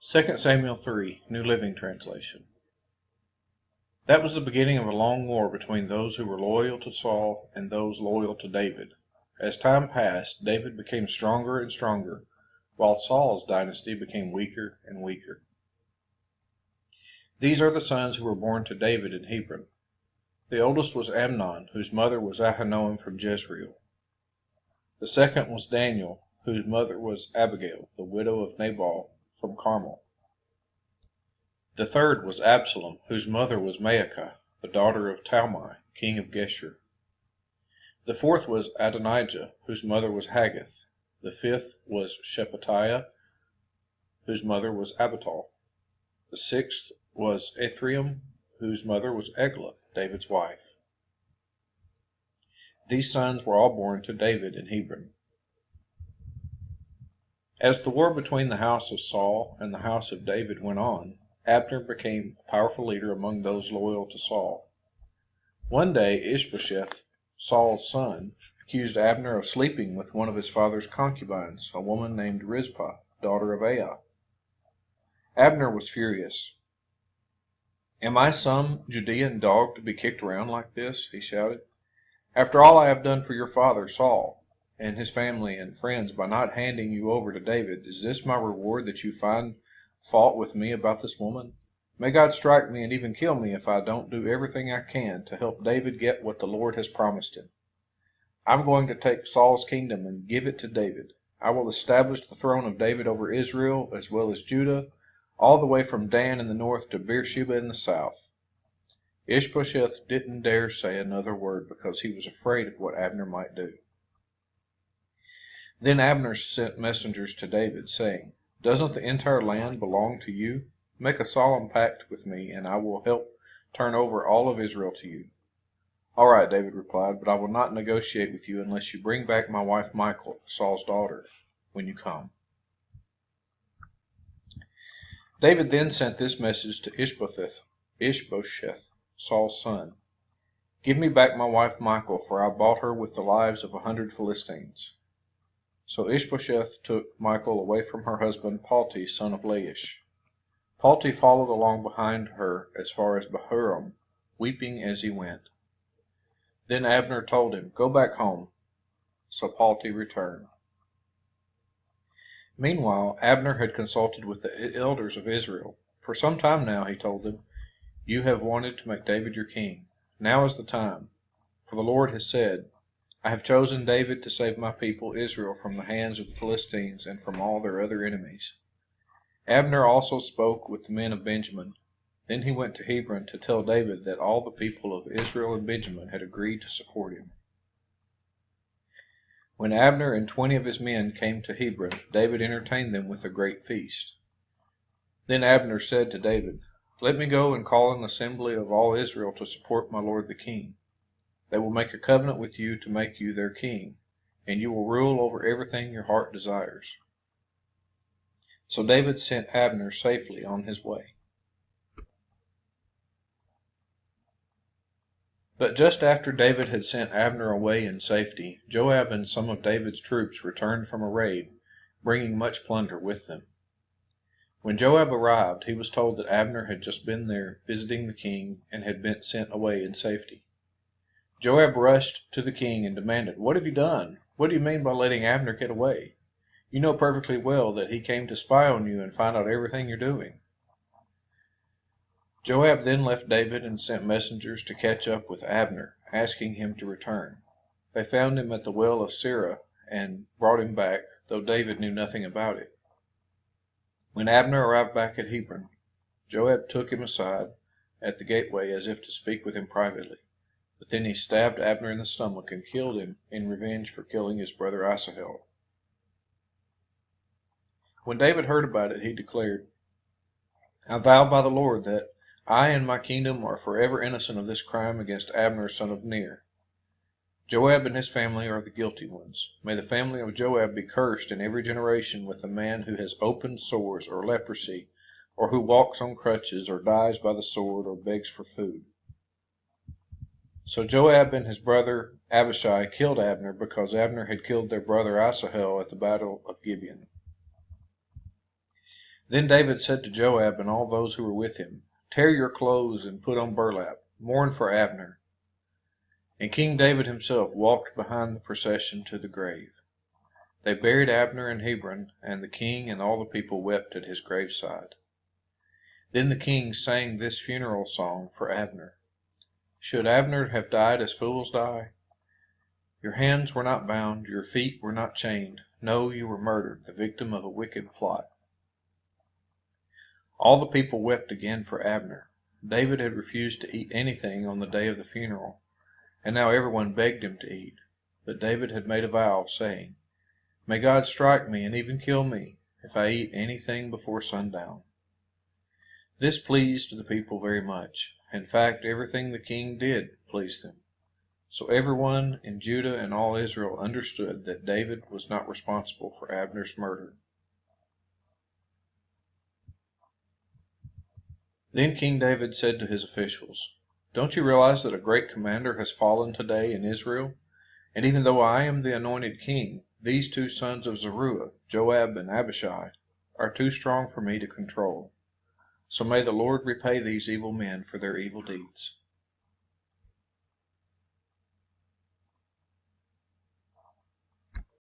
2 Samuel 3, New Living Translation. That was the beginning of a long war between those who were loyal to Saul and those loyal to David. As time passed, David became stronger and stronger, while Saul's dynasty became weaker and weaker. These are the sons who were born to David in Hebron. The oldest was Amnon, whose mother was Ahinoam from Jezreel. The second was Daniel, whose mother was Abigail, the widow of Nabal from Carmel. The third was Absalom, whose mother was Maacah, the daughter of Talmai, king of Geshur. The fourth was Adonijah, whose mother was Haggith. The fifth was Shephatiah, whose mother was Abital. The sixth was Ithream, whose mother was Eglah, David's wife. These sons were all born to David in Hebron. As the war between the house of Saul and the house of David went on, Abner became a powerful leader among those loyal to Saul. One day Ishbosheth, Saul's son, accused Abner of sleeping with one of his father's concubines, a woman named Rizpah, daughter of Aiah. Abner was furious. "Am I some Judean dog to be kicked around like this?" he shouted. "After all I have done for your father Saul and his family and friends by not handing you over to David, is this my reward that you find fault with me about this woman? May God strike me and even kill me if I don't do everything I can to help David get what the Lord has promised him. I'm going to take Saul's kingdom and give it to David. I will establish the throne of David over Israel as well as Judah, all the way from Dan in the north to Beersheba in the south." Ishbosheth didn't dare say another word because he was afraid of what Abner might do. Then Abner sent messengers to David, saying, "Doesn't the entire land belong to you? Make a solemn pact with me, and I will help turn over all of Israel to you." "All right," David replied, "but I will not negotiate with you unless you bring back my wife Michal, Saul's daughter, when you come." David then sent this message to Ishbosheth, Saul's son: "Give me back my wife Michal, for I bought her with the lives of 100 Philistines." So Ishbosheth took Michal away from her husband Palti, son of Laish. Palti followed along behind her as far as Bahurim, weeping as he went. Then Abner told him, "Go back home." So Palti returned. Meanwhile, Abner had consulted with the elders of Israel. For some time now, he told them, "You have wanted to make David your king. Now is the time. For the Lord has said, I have chosen David to save my people Israel from the hands of the Philistines and from all their other enemies." Abner also spoke with the men of Benjamin. Then he went to Hebron to tell David that all the people of Israel and Benjamin had agreed to support him. When Abner and 20 of his men came to Hebron, David entertained them with a great feast. Then Abner said to David, "Let me go and call an assembly of all Israel to support my lord the king. They will make a covenant with you to make you their king, and you will rule over everything your heart desires." So David sent Abner safely on his way. But just after David had sent Abner away in safety, Joab and some of David's troops returned from a raid, bringing much plunder with them. When Joab arrived, he was told that Abner had just been there visiting the king and had been sent away in safety. Joab rushed to the king and demanded, "What have you done? What do you mean by letting Abner get away? You know perfectly well that he came to spy on you and find out everything you're doing." Joab then left David and sent messengers to catch up with Abner, asking him to return. They found him at the well of Sirah and brought him back, though David knew nothing about it. When Abner arrived back at Hebron, Joab took him aside at the gateway as if to speak with him privately. But then he stabbed Abner in the stomach and killed him in revenge for killing his brother Asahel. When David heard about it, he declared, "I vow by the Lord that I and my kingdom are forever innocent of this crime against Abner son of Ner. Joab and his family are the guilty ones. May the family of Joab be cursed in every generation with a man who has open sores or leprosy, or who walks on crutches, or dies by the sword, or begs for food." So Joab and his brother Abishai killed Abner because Abner had killed their brother Asahel at the battle of Gibeon. Then David said to Joab and all those who were with him, "Tear your clothes and put on burlap. Mourn for Abner." And King David himself walked behind the procession to the grave. They buried Abner in Hebron, and the king and all the people wept at his graveside. Then the king sang this funeral song for Abner. Should Abner have died as fools die? Your hands were not bound, your feet were not chained. No, you were murdered, the victim of a wicked plot. All the people wept again for Abner. David had refused to eat anything on the day of the funeral, and now everyone begged him to eat. But David had made a vow, saying, "May God strike me and even kill me if I eat anything before sundown." This pleased the people very much. In fact, everything the king did pleased them. So everyone in Judah and all Israel understood that David was not responsible for Abner's murder. Then King David said to his officials, "Don't you realize that a great commander has fallen today in Israel? And even though I am the anointed king, these two sons of Zeruiah, Joab and Abishai, are too strong for me to control. So may the Lord repay these evil men for their evil deeds."